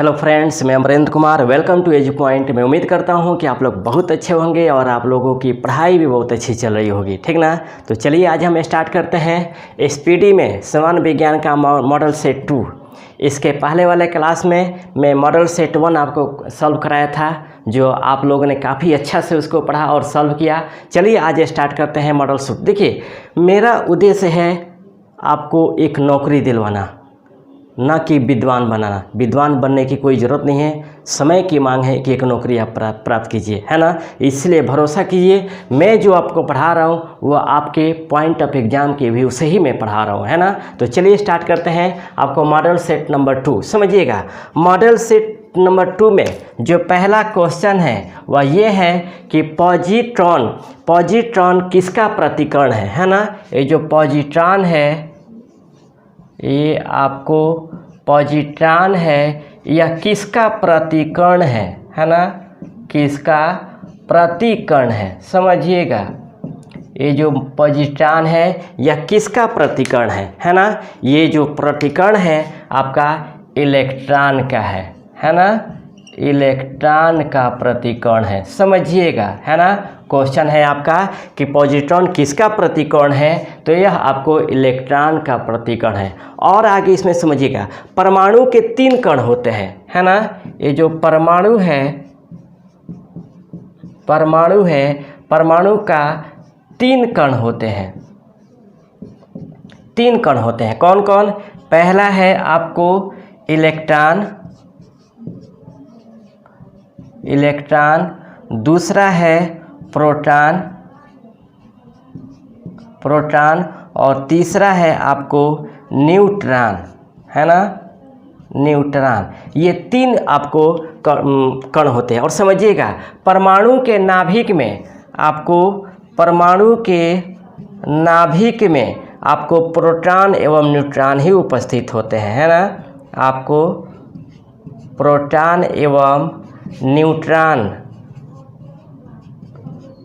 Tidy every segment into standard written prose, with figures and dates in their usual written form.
Hello friends, मैं Amarendra Kumar. Welcome to edge point. मैं उम्मीद करता हूं कि आप लोग बहुत अच्छे होंगे और आप लोगों की पढ़ाई भी बहुत अच्छी चल रही होगी, ठीक ना। तो चलिए आज हम स्टार्ट करते हैं एसपीडी में सामान्य विज्ञान का मॉडल सेट 2। इसके पहले वाले क्लास में मैं मॉडल सेट 1 आपको सॉल्व कराया था, जो आप लोगों ने काफ़ी अच्छा से उसको पढ़ा और सॉल्व किया। चलिए आज स्टार्ट करते हैं मॉडल सेट। देखिए, मेरा उद्देश्य है आपको एक नौकरी दिलवाना, ना कि विद्वान बनाना। विद्वान बनने की कोई ज़रूरत नहीं है, समय की मांग है कि एक नौकरी आप प्राप्त कीजिए, है ना। इसलिए भरोसा कीजिए, मैं जो आपको पढ़ा रहा हूँ वह आपके पॉइंट ऑफ एग्जाम के व्यू से ही मैं पढ़ा रहा हूँ, है ना। तो चलिए स्टार्ट करते हैं। आपको मॉडल सेट नंबर 2 समझिएगा। मॉडल सेट नंबर 2 में जो पहला क्वेश्चन है वह ये है कि पॉजिट्रॉन किसका प्रतिकरण है ना। ये जो पॉजिट्रॉन है, ये आपको पॉजिट्रॉन है, यह किसका प्रतिकरण है ना। किसका प्रतिकरण है, समझिएगा। ये जो पॉजिट्रॉन है यह किसका प्रतिकरण है ना। ये जो प्रतिकरण है आपका इलेक्ट्रॉन का है ना। इलेक्ट्रॉन का प्रतिकरण है, समझिएगा, है ना। क्वेश्चन है आपका कि पॉजिट्रॉन किसका प्रतिकरण है, तो यह आपको इलेक्ट्रॉन का प्रतिकरण है। और आगे इसमें समझिएगा, परमाणु के 3 कण होते हैं, है ना। ये जो परमाणु है, परमाणु का 3 कण होते हैं। 3 कण होते हैं, कौन कौन। पहला है आपको इलेक्ट्रॉन, दूसरा है प्रोटॉन और तीसरा है आपको न्यूट्रॉन, है ना। न्यूट्रॉन, ये 3 आपको कण होते हैं। और समझिएगा, परमाणु के नाभिक में आपको प्रोटॉन एवं न्यूट्रॉन ही उपस्थित होते हैं, है ना। आपको प्रोटॉन एवं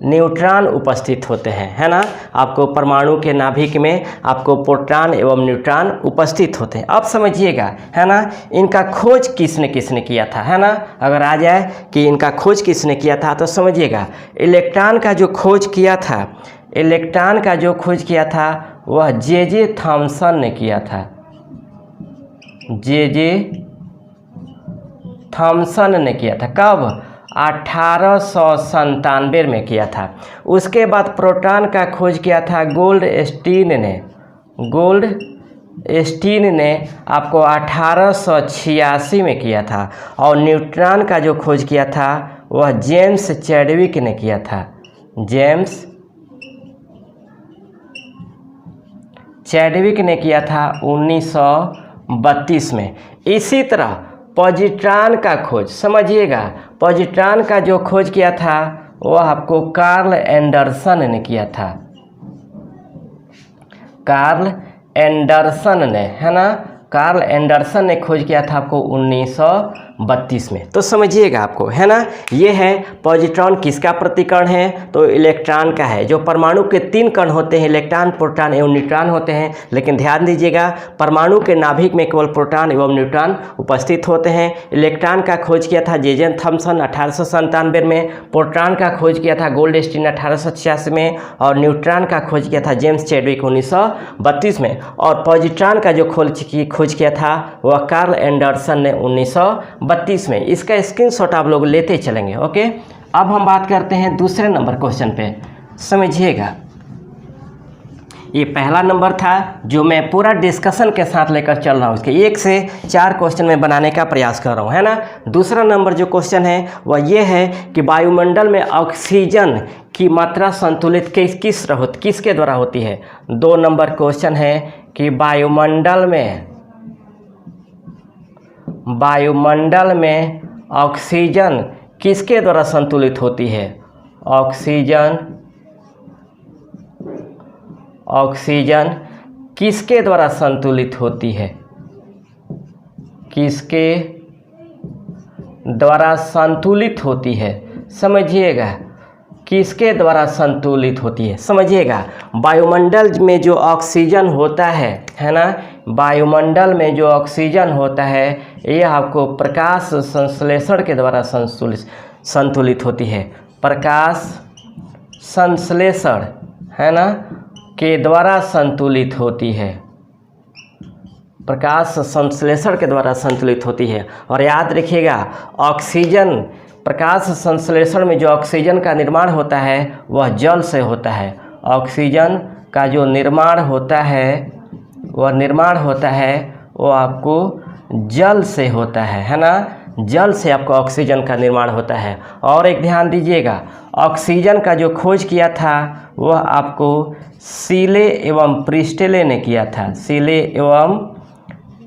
न्यूट्रॉन उपस्थित होते हैं, है ना। आपको परमाणु के नाभिक में आपको प्रोटॉन एवं न्यूट्रॉन उपस्थित होते हैं। अब समझिएगा, है ना, इनका खोज किसने किया था, है ना। अगर आ जाए कि इनका खोज किसने किया था, तो समझिएगा, इलेक्ट्रॉन का जो खोज किया था वह जे थॉमसन ने किया था। जे थॉमसन ने किया था। कब? 1897 में किया था। उसके बाद प्रोटॉन का खोज किया था गोल्डस्टीन ने आपको 1886 में किया था। और न्यूट्रॉन का जो खोज किया था वह जेम्स चैडविक ने किया था। जेम्स चैडविक ने किया था 1932 में। इसी तरह पॉजिट्रॉन का खोज, समझिएगा, पॉजिट्रॉन का जो खोज किया था वह आपको कार्ल एंडरसन ने किया था। कार्ल एंडरसन ने, है ना। कार्ल एंडरसन ने खोज किया था आपको 1932 में। तो समझिएगा आपको, है ना। ये है पॉजिट्रॉन किसका प्रतिकरण है, तो इलेक्ट्रॉन का है। जो परमाणु के 3 कण होते हैं, इलेक्ट्रॉन, प्रोटॉन एवं न्यूट्रॉन होते हैं। लेकिन ध्यान दीजिएगा, परमाणु के नाभिक में केवल प्रोटॉन एवं न्यूट्रॉन उपस्थित होते हैं। इलेक्ट्रॉन का खोज किया था जे थॉमसन 1897 में। प्रोटॉन का खोज किया था गोल्डस्टीन 1886 में। और न्यूट्रॉन का खोज किया था जेम्स चैडविक 1932 में। और पॉजिट्रॉन का जो खोज किया था वह कार्ल एंडरसन ने 1932 में। इसका स्क्रीनशॉट आप लोग लेते चलेंगे, ओके। अब हम बात करते हैं दूसरे नंबर क्वेश्चन पे, समझिएगा। ये पहला नंबर था जो मैं पूरा डिस्कशन के साथ लेकर चल रहा हूँ। इसके 1 से 4 क्वेश्चन में बनाने का प्रयास कर रहा हूँ, है ना। दूसरा नंबर जो क्वेश्चन है वह ये है कि वायुमंडल में ऑक्सीजन की मात्रा संतुलित किसके द्वारा होती है। 2 नंबर क्वेश्चन है कि वायुमंडल में ऑक्सीजन किसके द्वारा संतुलित होती है। ऑक्सीजन किसके द्वारा संतुलित होती है। किसके द्वारा संतुलित होती है, समझिएगा। किसके द्वारा संतुलित होती है? समझिएगा, वायुमंडल में जो ऑक्सीजन होता है ना, वायुमंडल में जो ऑक्सीजन होता है ये आपको प्रकाश संश्लेषण के द्वारा संतुलित होती है। प्रकाश संश्लेषण है ना के द्वारा संतुलित होती है, प्रकाश संश्लेषण के द्वारा संतुलित होती है। और याद रखिएगा, ऑक्सीजन, प्रकाश संश्लेषण में जो ऑक्सीजन का निर्माण होता है वह जल से होता है। ऑक्सीजन का जो निर्माण होता है वो आपको जल से होता है ना, जल से आपको ऑक्सीजन का निर्माण होता है। और एक ध्यान दीजिएगा, ऑक्सीजन का जो खोज किया था वह आपको सीले एवं प्रिस्टेले ने किया था, सीले एवं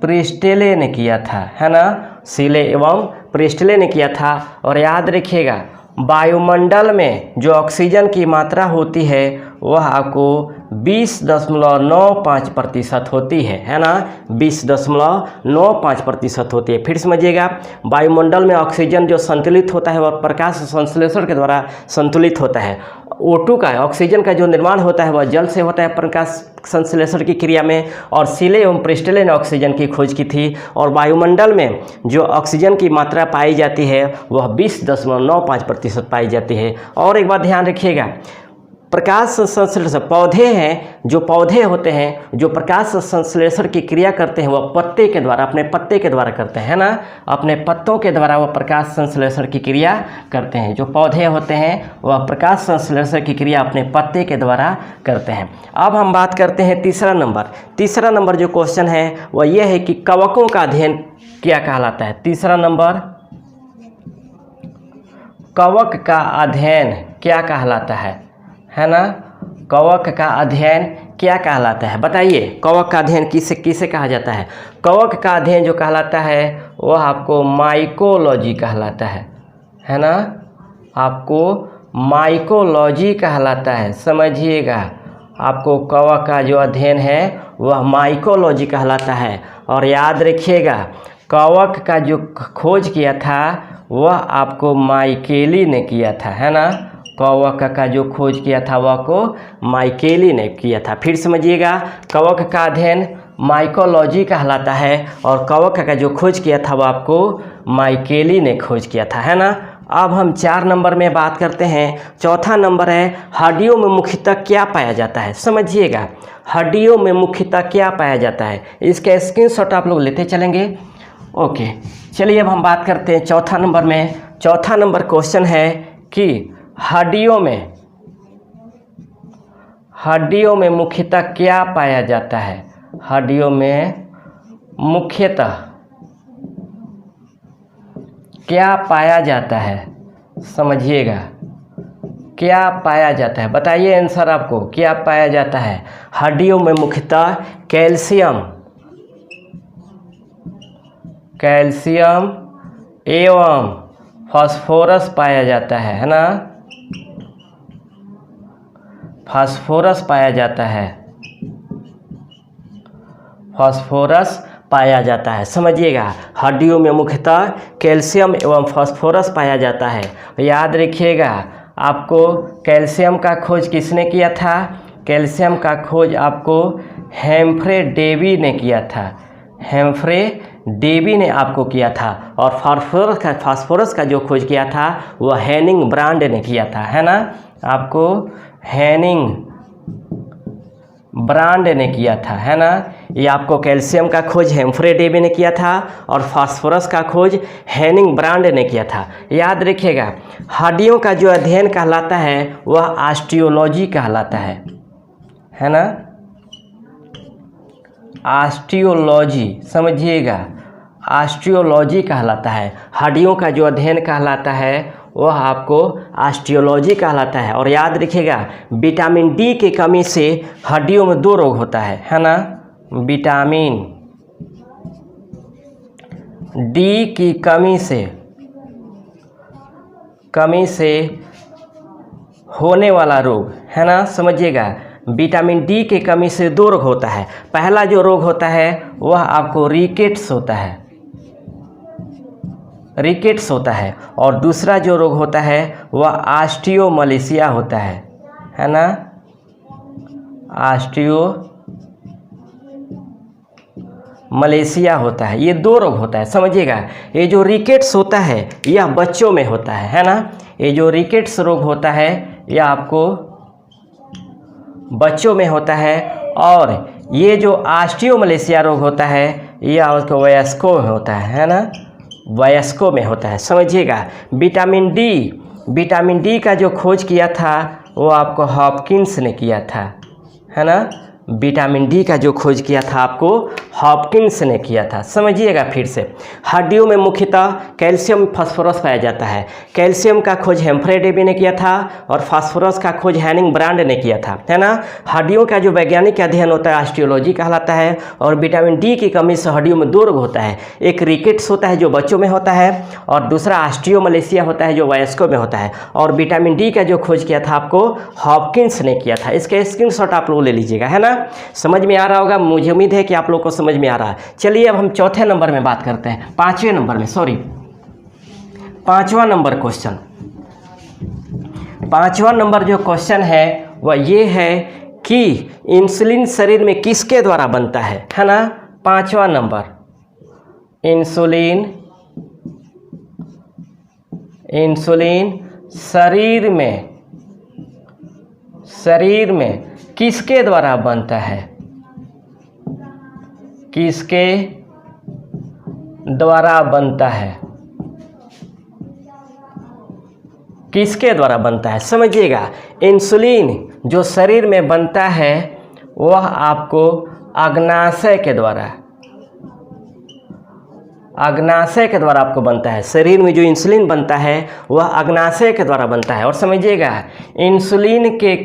प्रिस्टेले ने किया था, है ना, सीले एवं प्रिस्टेले ने किया था। और याद रखिएगा, वायुमंडल में जो ऑक्सीजन की मात्रा होती है वह आपको 20.95% होती है ना, 20.95% होती है। फिर समझिएगा, वायुमंडल में ऑक्सीजन जो संतुलित होता है वह प्रकाश संश्लेषण के द्वारा संतुलित होता है। O2 का, ऑक्सीजन का जो निर्माण होता है वह जल से होता है प्रकाश संश्लेषण की क्रिया में। और सीले एवं प्रिस्टेले ने ऑक्सीजन की खोज की थी। और वायुमंडल में जो ऑक्सीजन की मात्रा पाई जाती है वह 20.95% पाई जाती है। और एक बात ध्यान रखिएगा, प्रकाश संश्लेषण, पौधे हैं, जो पौधे होते हैं जो प्रकाश संश्लेषण की क्रिया करते हैं वह पत्ते के द्वारा, अपने पत्ते के द्वारा करते हैं ना, अपने पत्तों के द्वारा वह प्रकाश संश्लेषण की क्रिया करते हैं। जो पौधे होते हैं वह प्रकाश संश्लेषण की क्रिया अपने पत्ते के द्वारा करते हैं। अब हम बात करते हैं तीसरा नंबर जो क्वेश्चन है वह यह है कि कवकों का अध्ययन क्या कहलाता है? तीसरा नंबर, कवक का अध्ययन क्या कहलाता है ना, कवक का अध्ययन क्या कहलाता है? बताइए, कवक का अध्ययन किसे कहा जाता है? कवक का अध्ययन जो कहलाता है वह आपको माइकोलॉजी कहलाता है ना, आपको माइकोलॉजी कहलाता है। समझिएगा, आपको कवक का जो अध्ययन है वह माइकोलॉजी कहलाता है। और याद रखिएगा, कवक का जो खोज किया था वह आपको माइकेली ने किया था, है ना, कवक का जो खोज किया था वह को माइकेली ने किया था। फिर समझिएगा, कवक का अध्ययन माइकोलॉजी कहलाता है और कवक का जो खोज किया था वह आपको माइकेली ने खोज किया था, है ना। अब हम 4 नंबर में बात करते हैं। चौथा नंबर है, हड्डियों में मुख्यतः क्या पाया जाता है? समझिएगा, हड्डियों में मुख्यतः क्या पाया जाता है, इसका स्क्रीनशॉट आप लोग लेते चलेंगे। ओके, चलिए अब हम बात करते हैं चौथा नंबर में। चौथा नंबर क्वेश्चन है कि हड्डियों में मुख्यतः क्या पाया जाता है? हड्डियों में मुख्यतः क्या पाया जाता है? समझिएगा, क्या पाया जाता है? बताइए आंसर आपको, क्या पाया जाता है? हड्डियों में मुख्यतः कैल्शियम एवं फास्फोरस पाया जाता है ना, फास्फोरस पाया जाता है, फास्फोरस पाया जाता है। समझिएगा, हड्डियों में मुख्यतः कैल्शियम एवं फास्फोरस पाया जाता है। याद रखिएगा, आपको कैल्शियम का खोज किसने किया था? कैल्शियम का खोज आपको हेम्फ्रे डेवी ने किया था, हेम्फ्रे डेवी ने आपको किया था। और फास्फोरस का जो खोज किया था वह हेनिंग ब्रांड ने किया था, है ना, आपको हेनिंग ब्रांड ने किया था, है ना। ये आपको कैल्शियम का खोज हेम्फ्रे डेवी ने किया था और फास्फोरस का खोज हेनिंग ब्रांड ने किया था। याद रखिएगा, हड्डियों का जो अध्ययन कहलाता है वह ऑस्टियोलॉजी कहलाता है ना, ऑस्टियोलॉजी। समझिएगा, ऑस्टियोलॉजी कहलाता है। हड्डियों का जो अध्ययन कहलाता है वह आपको ऑस्टियोलॉजी कहलाता है। और याद रखिएगा, विटामिन डी की कमी से हड्डियों में 2 रोग होता है ना, विटामिन डी की कमी से होने वाला रोग, है ना। समझिएगा, विटामिन डी की कमी से 2 रोग होता है। पहला जो रोग होता है वह आपको रिकेट्स होता है, रिकेट्स होता है, और दूसरा जो रोग होता है वह ऑस्टियोमलेशिया होता है ना, ऑस्टियोमलेशिया होता है। ये दो रोग होता है, समझिएगा। ये जो रिकेट्स होता है यह बच्चों में होता है ना। ये जो रिकेट्स रोग होता है यह आपको बच्चों में होता है, और ये जो ऑस्टियोमलेशिया रोग होता है यह आपको वयस्कों में होता है ना, वयस्कों में होता है, समझिएगा। विटामिन डी का जो खोज किया था वो आपको हॉपकिंस ने किया था, है ना। विटामिन डी का जो खोज किया था आपको हॉपकिंस ने किया था, समझिएगा। फिर से हड्डियों में मुख्यतः कैल्शियम फास्फोरस पाया जाता है। कैल्शियम का खोज हेम्फ्रे डेवी ने किया था और फास्फोरस का खोज हैनिंग ब्रांड ने किया था, है ना। हड्डियों का जो वैज्ञानिक अध्ययन होता है ऑस्टियोलॉजी कहलाता है। और विटामिन डी की कमी से हड्डियों में दो रोग होता है, एक रिकेट्स होता है जो बच्चों में होता है, और दूसरा ऑस्टियोमलेशिया होता है जो वयस्कों में होता है। और विटामिन डी का जो खोज किया था आपको हॉपकिंस ने किया था। इसके स्क्रीनशॉट आप लोग ले लीजिएगा, है ना। समझ में आ रहा होगा, मुझे उम्मीद है कि आप लोग को समझ में आ रहा है। चलिए अब हम चौथे नंबर में बात करते हैं, पांचवां नंबर क्वेश्चन। पांचवां नंबर जो क्वेश्चन है वह ये है कि इंसुलिन शरीर में किसके द्वारा बनता है ना। पांचवां नंबर, इंसुलिन शरीर में किसके द्वारा बनता है, किसके द्वारा बनता है, किसके द्वारा बनता है, समझिएगा। इंसुलिन जो शरीर में बनता है वह आपको अग्नाशय के द्वारा आपको बनता है। शरीर में जो इंसुलिन बनता है वह अग्नाशय के द्वारा बनता है। और समझिएगा, इंसुलिन के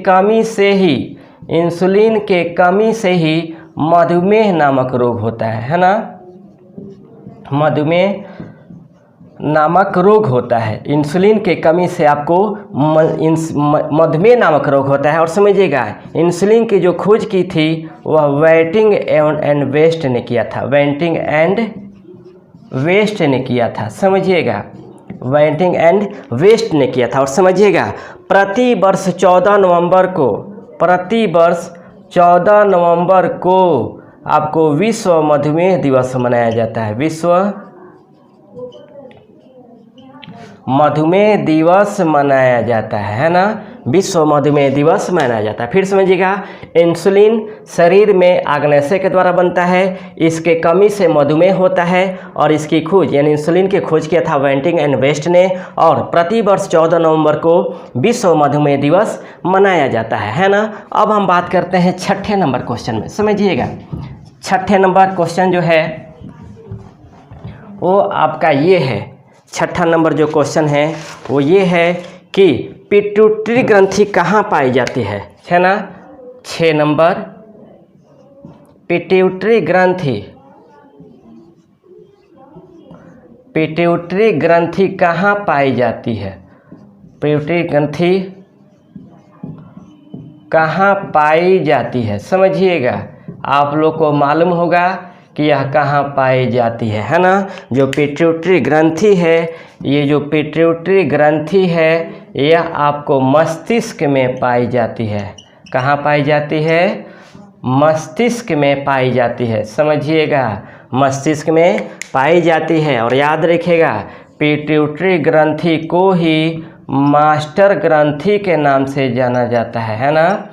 कमी से ही मधुमेह नामक रोग होता है ना। मधुमेह नामक रोग होता है, इंसुलिन के कमी से आपको मधुमेह नामक रोग होता है। और समझिएगा, इंसुलिन की जो खोज की थी वह वेंटिंग एंड वेस्ट ने किया था, वेंटिंग एंड वेस्ट ने किया था, समझिएगा। वेंटिंग एंड वेस्ट ने किया था। और समझिएगा, प्रति वर्ष 14 नवंबर को आपको विश्व मधुमेह दिवस मनाया जाता है, विश्व मधुमेह दिवस मनाया जाता है ना, विश्व मधुमेह दिवस मनाया जाता है। फिर समझिएगा, इंसुलिन शरीर में अग्नाशय के द्वारा बनता है, इसके कमी से मधुमेह होता है, और इसकी खोज यानी इंसुलिन की खोज किया था वेंटिंग एंड वेस्ट ने, और प्रति वर्ष 14 नवंबर को विश्व मधुमेह दिवस मनाया जाता है ना। अब हम बात करते हैं छठे नंबर क्वेश्चन में, समझिएगा। छठे नंबर क्वेश्चन जो है वो आपका ये है, छठा नंबर जो क्वेश्चन है वो ये है कि पिट्यूटरी ग्रंथि कहाँ पाई जाती है ना। 6 नंबर, पिट्यूटरी ग्रंथि कहाँ पाई जाती है, पिट्यूटरी ग्रंथि कहाँ पाई जाती है, समझिएगा। आप लोग को मालूम होगा कि यह कहाँ पाई जाती है ना। जो पिट्यूटरी ग्रंथि है, ये जो पिट्यूटरी ग्रंथि है यह आपको मस्तिष्क में पाई जाती है। कहाँ पाई जाती है, मस्तिष्क में पाई जाती है, समझिएगा। मस्तिष्क में पाई जाती है। और याद रखिएगा, पिट्यूटरी ग्रंथि को ही मास्टर ग्रंथि के नाम से जाना जाता है ना।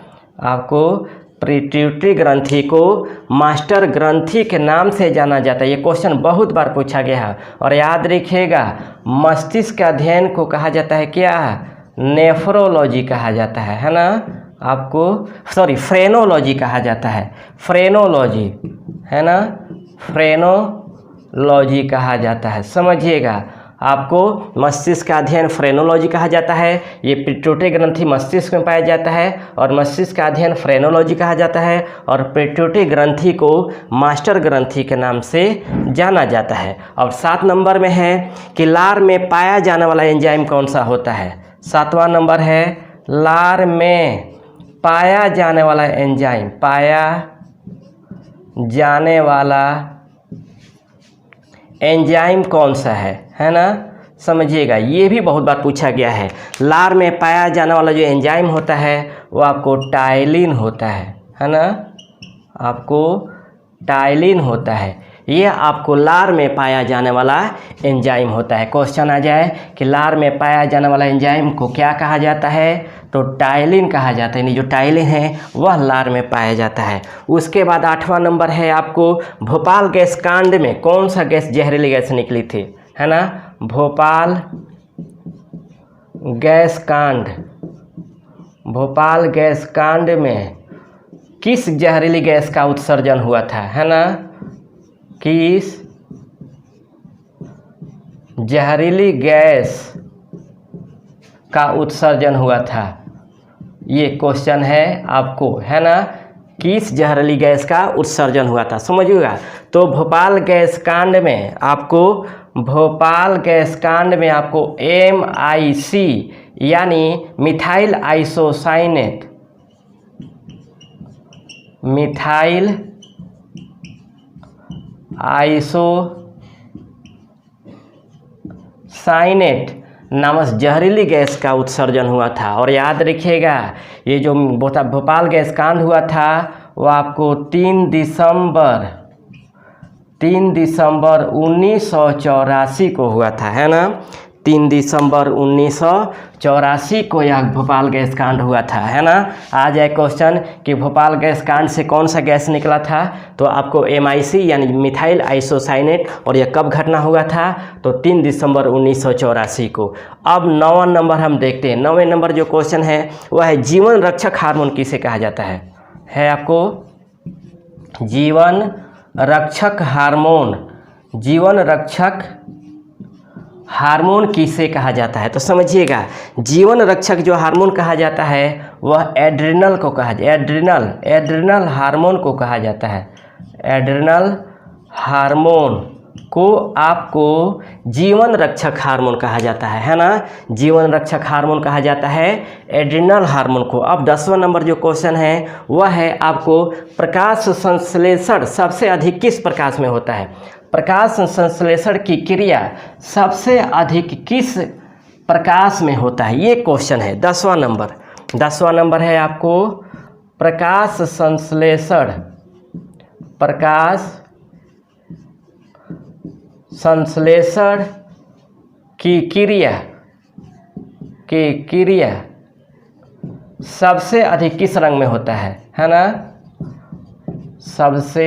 आपको पिट्यूटरी ग्रंथि को मास्टर ग्रंथि के नाम से जाना जाता है। ये क्वेश्चन बहुत बार पूछा गया है। और याद रखिएगा, मस्तिष्क के अध्ययन को कहा जाता है क्या, नेफ्रोलॉजी कहा जाता है ना। आपको फ्रेनोलॉजी कहा जाता है, फ्रेनोलॉजी है ना, फ्रेनोलॉजी कहा जाता है, समझिएगा। आपको मस्तिष्क का अध्ययन फ्रेनोलॉजी कहा जाता है। ये पिट्यूटरी ग्रंथि मस्तिष्क में पाया जाता है और मस्तिष्क का अध्ययन फ्रेनोलॉजी कहा जाता है। और पिट्यूटरी ग्रंथि को मास्टर ग्रंथि के नाम से जाना जाता है। और 7 नंबर में है कि लार में पाया जाने वाला एंजाइम कौन सा होता है। 7वां नंबर है, लार में पाया जाने वाला एंजाइम, पाया जाने वाला एंजाइम कौन सा है ना, समझिएगा। ये भी बहुत बार पूछा गया है। लार में पाया जाने वाला जो एंजाइम होता है वो आपको टाइलिन होता है ना, आपको टाइलिन होता है। ये आपको लार में पाया जाने वाला एंजाइम होता है। क्वेश्चन आ जाए कि लार में पाया जाने वाला एंजाइम को क्या कहा जाता है, तो टाइलिन कहा जाता है। जो टाइलिन है वह लार में पाया जाता है। उसके बाद 8वां नंबर है आपको, भोपाल गैस कांड में कौन सा गैस जहरीली गैस निकली थी, है ना। भोपाल गैस कांड, भोपाल गैस कांड में किस जहरीली गैस का उत्सर्जन हुआ था, है ना, किस जहरीली गैस का उत्सर्जन हुआ था। ये क्वेश्चन है आपको, है ना, किस जहरीली गैस का उत्सर्जन हुआ था, समझिएगा। तो भोपाल गैस कांड में आपको, भोपाल गैस कांड में आपको MIC यानी मिथाइल आइसोसाइनेट, मिथाइल आइसोसाइनेट नामक जहरीली गैस का उत्सर्जन हुआ था। और याद रखिएगा, ये जो भोपाल गैस कांड हुआ था वो आपको 3 दिसंबर 1984 को हुआ था, है ना। 3 दिसंबर 1984 को यह भोपाल गैस कांड हुआ था, है ना। आ जाए क्वेश्चन कि भोपाल गैस कांड से कौन सा गैस निकला था, तो आपको MIC यानी मिथाइल आइसोसाइनेट। और यह कब घटना हुआ था, तो 3 दिसंबर 1984 को। अब 9वां नंबर हम देखते हैं। 9वें नंबर जो क्वेश्चन है वह है, जीवन रक्षक हार्मोन किसे कहा जाता है आपको जीवन रक्षक हार्मोन, जीवन रक्षक हार्मोन किसे कहा जाता है। तो समझिएगा, जीवन रक्षक जो हार्मोन कहा जाता है वह एड्रिनल को कहा जाता है, एड्रिनल हार्मोन को कहा जाता है। एड्रिनल हार्मोन को आपको जीवन रक्षक हार्मोन कहा जाता है ना। जीवन रक्षक हार्मोन कहा जाता है एड्रिनल हार्मोन को। अब 10वां नंबर जो क्वेश्चन है वह है आपको, प्रकाश संश्लेषण सबसे अधिक किस प्रकाश में होता है। प्रकाश संश्लेषण की क्रिया सबसे अधिक किस प्रकाश में होता है, ये क्वेश्चन है। 10वां नंबर है आपको, प्रकाश संश्लेषण, प्रकाश संश्लेषण की क्रिया सबसे अधिक किस रंग में होता है ना। सबसे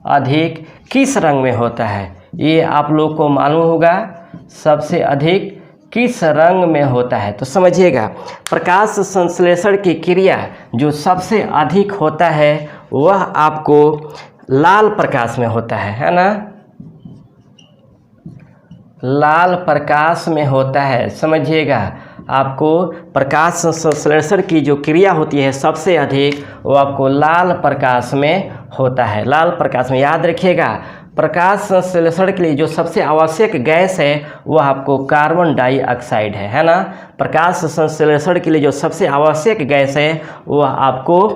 अधिक किस रंग में होता है, ये आप लोग को मालूम होगा। सबसे अधिक किस रंग में होता है, तो समझिएगा, प्रकाश संश्लेषण की क्रिया जो सबसे अधिक होता है वह आपको लाल प्रकाश में होता है ना। लाल प्रकाश में होता है, समझिएगा। आपको प्रकाश संश्लेषण की जो क्रिया होती है सबसे अधिक, वो आपको लाल प्रकाश में होता है। लाल प्रकाश में याद रखिएगा, प्रकाश संश्लेषण के लिए जो सबसे आवश्यक गैस है वह आपको कार्बन डाइऑक्साइड है ना। प्रकाश संश्लेषण के लिए जो सबसे आवश्यक गैस है वह आपको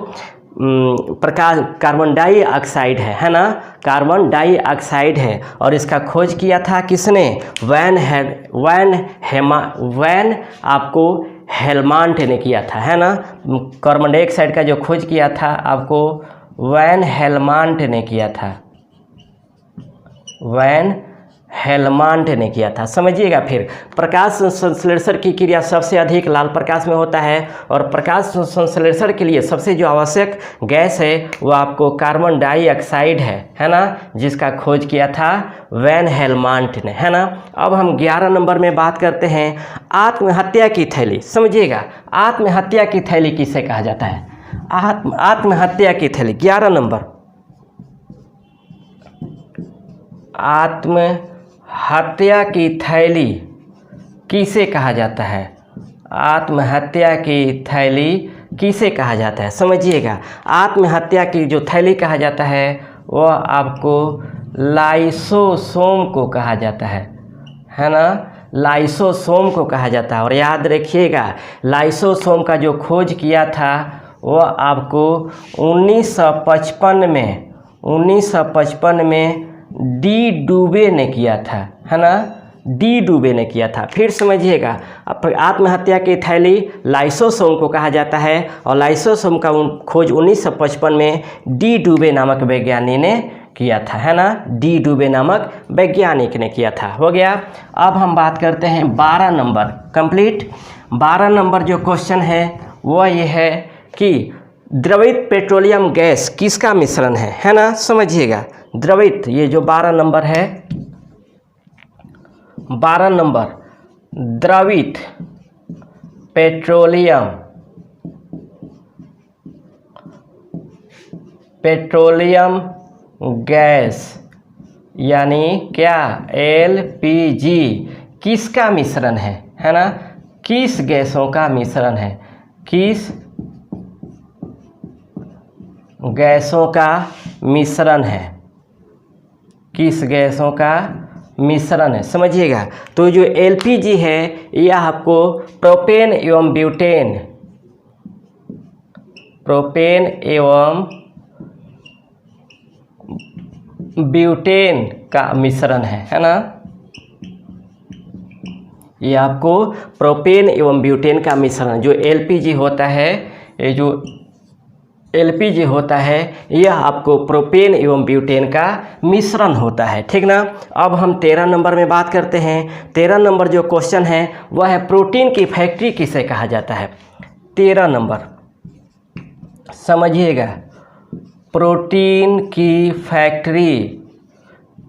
कार्बन डाइऑक्साइड है ना। कार्बन डाइऑक्साइड है। और इसका खोज किया था किसने, वैन आपको हेलमांट ने किया था, है ना। कार्बन डाइऑक्साइड का जो खोज किया था आपको वैन हेलमांट ने किया था, वैन हेलमांट ने किया था, समझिएगा। फिर प्रकाश संश्लेषण की क्रिया सबसे अधिक लाल प्रकाश में होता है। और प्रकाश संश्लेषण के लिए सबसे जो आवश्यक गैस है वो आपको कार्बन डाइऑक्साइड है ना, जिसका खोज किया था वैन हेलमांट ने, है ना। अब हम 11 नंबर में बात करते हैं, आत्महत्या की थैली। समझिएगा, आत्महत्या की थैली किसे कहा जाता है, आत्महत्या की थैली। 11 नंबर, आत्महत्या की थैली किसे कहा जाता है, आत्महत्या की थैली किसे कहा जाता है। समझिएगा, आत्महत्या की जो थैली कहा जाता है वह आपको लाइसोसोम को कहा जाता है ना। लाइसोसोम को कहा जाता है। और याद रखिएगा, लाइसोसोम का जो खोज किया था वह आपको 1955 में डी डुबे ने किया था, है ना, डी डुबे ने किया था। फिर समझिएगा, आत्महत्या की थैली लाइसोसोम को कहा जाता है और लाइसोसोम का खोज 1955 में डी डुबे नामक वैज्ञानिक ने किया था, है ना, डी डुबे नामक वैज्ञानिक ने किया था। हो गया। अब हम बात करते हैं 12 नंबर कंप्लीट। 12 नंबर जो क्वेश्चन है वह ये है कि द्रवित पेट्रोलियम गैस किसका मिश्रण है ना, समझिएगा। द्रवित, ये जो 12 नंबर है, 12 नंबर द्रवित पेट्रोलियम गैस यानी क्या, एलपीजी, किसका मिश्रण है ना, किस गैसों का मिश्रण है, किस गैसों का मिश्रण है, किस गैसों का मिश्रण है, समझिएगा। तो जो एलपीजी है यह आपको प्रोपेन एवं ब्यूटेन का मिश्रण है ना, ये आपको प्रोपेन एवं ब्यूटेन का मिश्रण, जो एलपीजी होता है, ये जो एलपीजी होता है यह आपको प्रोपेन एवं ब्यूटेन का मिश्रण होता है, ठीक ना। अब हम 13 नंबर में बात करते हैं। 13 नंबर जो क्वेश्चन है वह है प्रोटीन की फैक्ट्री किसे कहा जाता है। 13 नंबर समझिएगा, प्रोटीन की फैक्ट्री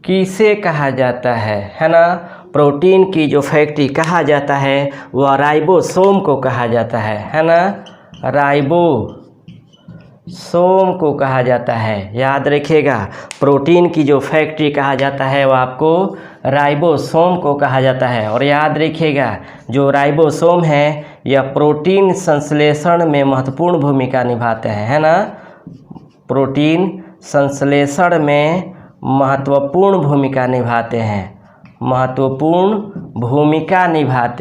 किसे कहा जाता है ना, प्रोटीन की जो फैक्ट्री कहा जाता है वह राइबोसोम को कहा जाता है ना, राइबोसोम को कहा जाता है। याद रखिएगा, प्रोटीन की जो फैक्ट्री कहा जाता है वह आपको राइबोसोम को कहा जाता है। और याद रखिएगा, जो राइबोसोम है यह प्रोटीन संश्लेषण में महत्वपूर्ण भूमिका निभाते हैं, है ना, प्रोटीन संश्लेषण में महत्वपूर्ण भूमिका निभाते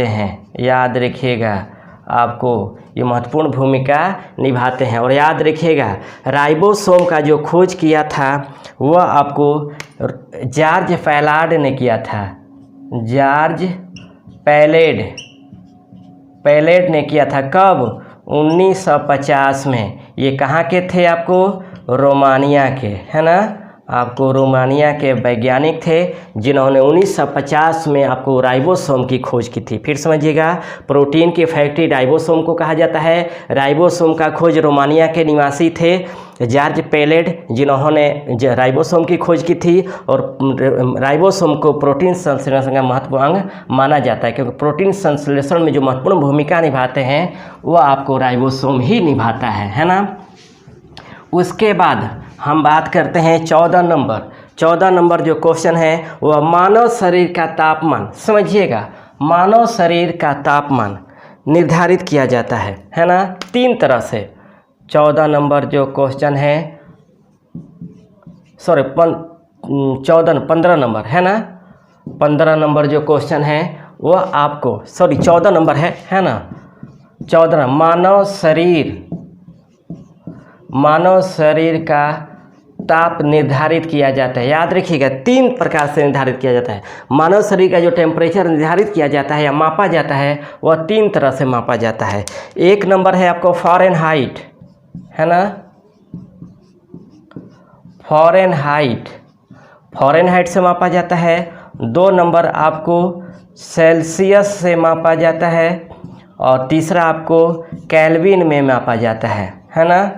हैं, याद रखिएगा, आपको ये महत्वपूर्ण भूमिका निभाते हैं। और याद रखिएगा, राइबोसोम का जो खोज किया था वह आपको जॉर्ज पैलार्ड ने किया था, जॉर्ज पैलेड ने किया था। कब? 1950 में। ये कहाँ के थे? आपको रोमानिया के, है ना, आपको रोमानिया के वैज्ञानिक थे जिन्होंने 1950 में आपको राइबोसोम की खोज की थी। फिर समझिएगा, प्रोटीन की फैक्ट्री राइबोसोम को कहा जाता है। राइबोसोम का खोज रोमानिया के निवासी थे जॉर्ज पैलेड, जिन्होंने राइबोसोम की खोज की थी। और राइबोसोम को प्रोटीन संश्लेषण का महत्वपूर्ण अंग माना जाता है, क्योंकि प्रोटीन संश्लेषण में जो महत्वपूर्ण भूमिका निभाते हैं वह आपको राइबोसोम ही निभाता है ना। उसके बाद हम बात करते हैं 14 नंबर। 14 नंबर जो क्वेश्चन है वह मानव शरीर का तापमान, समझिएगा, मानव शरीर का तापमान निर्धारित किया जाता है ना, 3 तरह से। 14 नंबर जो क्वेश्चन है, सॉरी 15 नंबर है ना, 15 नंबर जो क्वेश्चन है वह आपको, सॉरी 14 नंबर है ना, 14 मानव शरीर का ताप निर्धारित किया जाता है। याद रखिएगा, 3 प्रकार से निर्धारित किया जाता है। मानव शरीर का जो टेम्परेचर निर्धारित किया जाता है या मापा जाता है वह 3 तरह से मापा जाता है। 1 नंबर है आपको फ़ारेनहाइट, है ना, फ़ारेनहाइट से मापा जाता है। 2 नंबर आपको सेल्सियस से मापा जाता है। और तीसरा आपको केल्विन में मापा जाता है ना,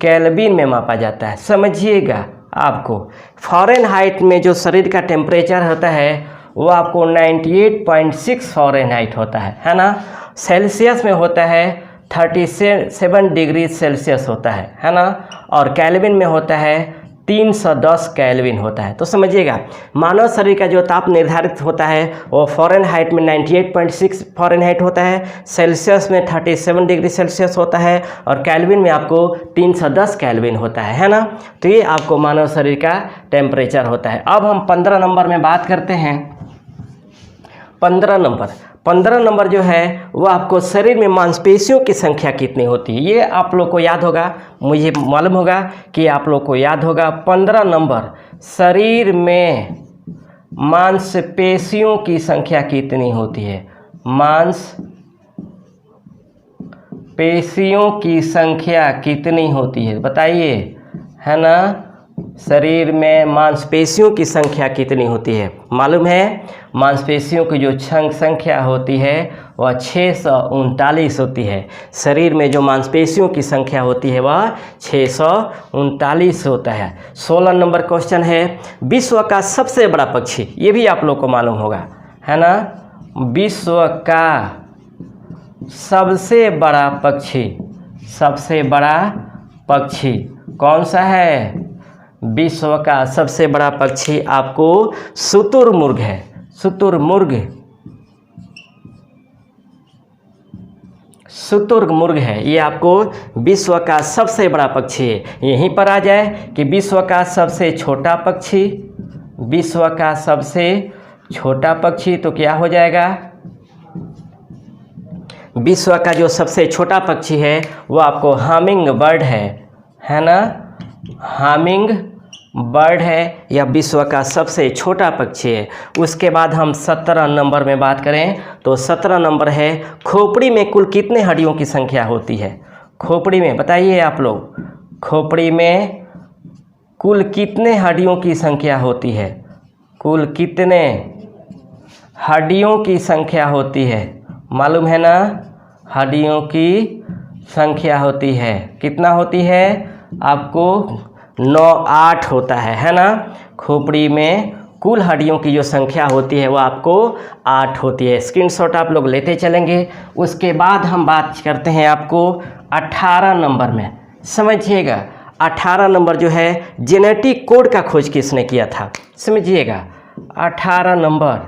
केल्विन में मापा जाता है। समझिएगा, आपको फ़ारेनहाइट में जो शरीर का टेम्परेचर होता है वो आपको 98.6 फ़ारेनहाइट होता है ना। सेल्सियस में होता है 37 डिग्री सेल्सियस होता है ना। और केल्विन में होता है 310 केल्विन होता है। तो समझिएगा, मानव शरीर का जो ताप निर्धारित होता है वो फ़ारेनहाइट में 98.6 फ़ारेनहाइट होता है, सेल्सियस में 37 डिग्री सेल्सियस होता है और केल्विन में आपको 310 केल्विन होता है ना। तो ये आपको मानव शरीर का टेम्परेचर होता है। अब हम 15 नंबर में बात करते हैं। 15 नंबर, 15 नंबर जो है वो आपको शरीर में मांसपेशियों की संख्या कितनी होती है, ये आप लोग को याद होगा, मुझे मालूम होगा कि आप लोग को याद होगा। 15 नंबर, शरीर में मांसपेशियों की संख्या कितनी होती है, मांसपेशियों की संख्या कितनी होती है बताइए, है ना। शरीर में मांसपेशियों की संख्या कितनी होती है, मालूम है। मांसपेशियों की जो संख्या होती है वह 639 होती है। शरीर में जो मांसपेशियों की संख्या होती है वह 639 होता है। 16 नंबर क्वेश्चन है, विश्व का सबसे बड़ा पक्षी, ये भी आप लोग को मालूम होगा, है ना। विश्व का सबसे बड़ा पक्षी, सबसे बड़ा पक्षी कौन सा है। विश्व का सबसे बड़ा पक्षी आपको शुतुरमुर्ग है, शुतुरमुर्ग, शुतुरमुर्ग है, ये आपको विश्व का सबसे बड़ा पक्षी है। यहीं पर आ जाए कि विश्व का सबसे छोटा पक्षी, विश्व का सबसे छोटा पक्षी तो क्या हो जाएगा, विश्व का जो सबसे छोटा पक्षी है वो आपको हमिंग बर्ड है ना। हमिंग बर्ड है, यह विश्व का सबसे छोटा पक्षी है। उसके बाद हम 17 नंबर में बात करें तो 17 नंबर है, खोपड़ी में कुल कितने हड्डियों की संख्या होती है। खोपड़ी में बताइए आप लोग, खोपड़ी में कुल कितने हड्डियों की संख्या होती है, कुल कितने हड्डियों की संख्या होती है, मालूम है ना। हड्डियों की संख्या होती है, कितना होती है आपको, 8 होता है ना। खोपड़ी में कुल हड्डियों की जो संख्या होती है वो आपको 8 होती है। स्क्रीनशॉट आप लोग लेते चलेंगे। उसके बाद हम बात करते हैं आपको 18 नंबर में, समझिएगा। 18 नंबर जो है, जेनेटिक कोड का खोज किसने किया था, समझिएगा। 18 number,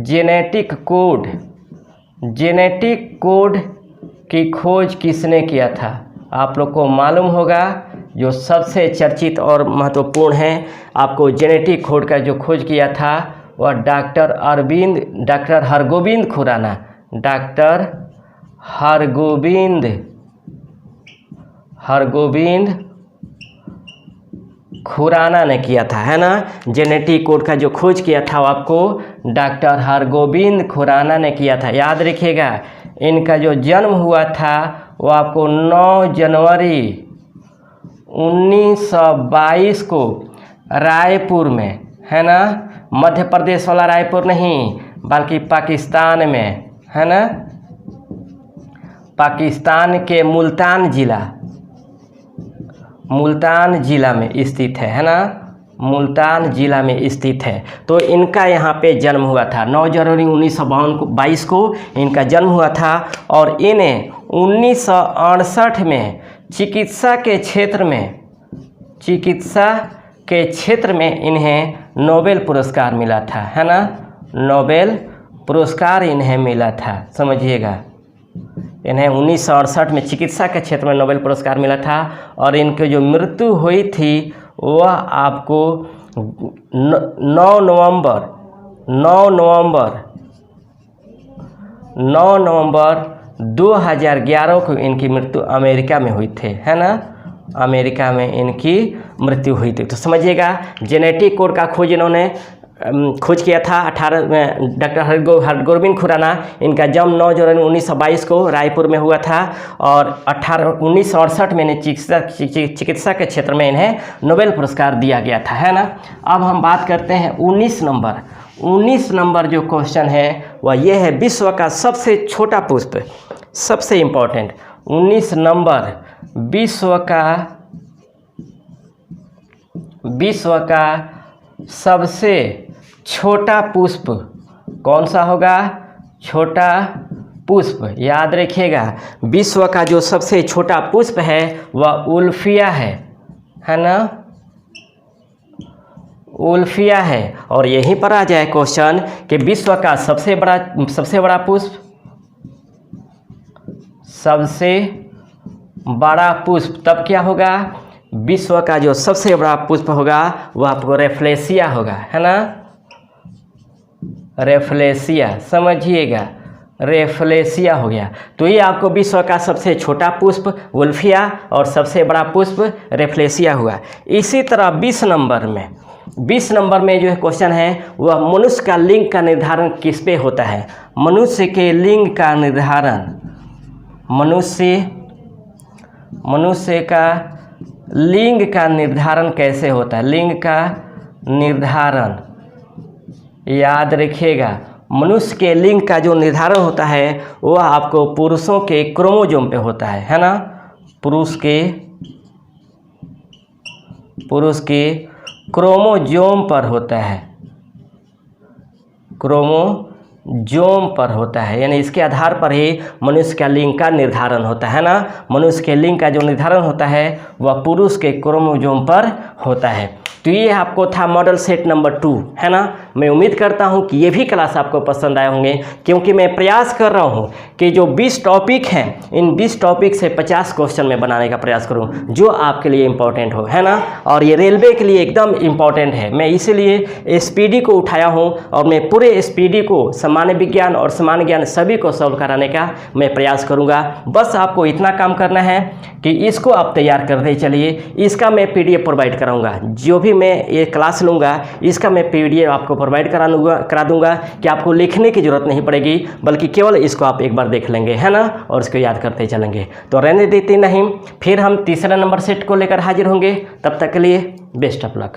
genetic code, genetic code की खोज किसने किया था, आप लोग को मालूम होगा। जो सबसे चर्चित और महत्वपूर्ण है, आपको जेनेटिक कोड का जो खोज किया था वह डॉक्टर हरगोविंद खुराना, डॉक्टर हरगोविंद खुराना ने किया था, है ना। जेनेटिक कोड का जो खोज किया था वो आपको डॉक्टर हरगोविंद खुराना ने किया था, याद रखिएगा। इनका जो जन्म हुआ था वो आपको 9 जनवरी 1922 को रायपुर में, है ना। मध्य प्रदेश वाला रायपुर नहीं, बल्कि पाकिस्तान में, है ना। पाकिस्तान के मुल्तान जिला में स्थित है ना। मुल्तान जिला में स्थित है। तो इनका यहाँ पे जन्म हुआ था 9 जनवरी 1922 को इनका जन्म हुआ था। और इन्हें 1968 में चिकित्सा के क्षेत्र में इन्हें नोबेल पुरस्कार मिला था, है ना। नोबेल पुरस्कार इन्हें मिला था, समझिएगा। इन्हें 1968 में चिकित्सा के क्षेत्र में नोबेल पुरस्कार मिला था। और इनकी जो मृत्यु हुई थी वह आपको 9 नवंबर 2011 को इनकी मृत्यु अमेरिका में हुई थी, है ना। अमेरिका में इनकी मृत्यु हुई थी। तो समझिएगा, जेनेटिक कोड का खोज इन्होंने खोज किया था 18 में डॉक्टर हरगोविंद खुराना। इनका जन्म 9 जनवरी 1922 को रायपुर में हुआ था। और 1968 में इन्हें चिकित्सा के क्षेत्र में इन्हें नोबेल पुरस्कार दिया गया था, है ना। अब हम बात करते हैं 19 नंबर। 19 नंबर जो क्वेश्चन है वह ये है, विश्व का सबसे छोटा पुष्प, सबसे इम्पोर्टेंट। 19 नंबर, विश्व का सबसे छोटा पुष्प कौन सा होगा, छोटा पुष्प, याद रखिएगा। विश्व का जो सबसे छोटा पुष्प है वह उल्फिया है ना, उल्फिया है। और यहीं पर आ जाए क्वेश्चन कि विश्व का सबसे बड़ा पुष्प, सबसे बड़ा पुष्प, तब क्या होगा, विश्व का जो सबसे बड़ा पुष्प होगा वह आपको रेफ्लेसिया होगा, है ना। रेफ्लेसिया, समझिएगा, रेफ्लेसिया हो गया। तो ये आपको विश्व का सबसे छोटा पुष्प वुल्फिया और सबसे बड़ा पुष्प रेफ्लेसिया हुआ। इसी तरह 20 नंबर में जो है क्वेश्चन है वह मनुष्य का लिंग का निर्धारण किस पे होता है? मनुष्य के लिंग का निर्धारण, मनुष्य का लिंग का निर्धारण कैसे होता है? लिंग का निर्धारण याद रखिएगा, मनुष्य के लिंग का जो निर्धारण होता है वह आपको पुरुषों के क्रोमोसोम पे होता है ना? पुरुष के क्रोमोसोम पर होता है, क्रोमोसोम पर होता है, यानी इसके आधार पर ही मनुष्य का लिंग का निर्धारण होता है ना? मनुष्य के लिंग का जो निर्धारण होता है वह पुरुष के क्रोमोसोम पर होता है। तो ये आपको था मॉडल सेट नंबर 2, है ना? मैं उम्मीद करता हूँ कि ये भी क्लास आपको पसंद आए होंगे, क्योंकि मैं प्रयास कर रहा हूँ कि जो 20 टॉपिक हैं इन 20 टॉपिक से 50 क्वेश्चन में बनाने का प्रयास करूँ जो आपके लिए इम्पोर्टेंट हो, है ना? और ये रेलवे के लिए एकदम इम्पॉर्टेंट है। मैं इसीलिए SPD को उठाया हूँ और मैं पूरे SPD को सामान्य विज्ञान और सामान्य ज्ञान सभी को सॉल्व कराने का मैं प्रयास करूँगा। बस आपको इतना काम करना है कि इसको आप तैयार करते चलिए। इसका मैं PDF प्रोवाइड कराऊँगा, जो भी मैं ये क्लास लूँगा इसका मैं PDF आपको प्रोवाइड करा दूँगा कि आपको लिखने की ज़रूरत नहीं पड़ेगी, बल्कि केवल इसको आप एक बार देख लेंगे, है ना? और इसको याद करते चलेंगे। तो रहने देते नहीं, फिर हम तीसरा नंबर सेट को लेकर हाजिर होंगे। तब तक के लिए बेस्ट ऑफ लक।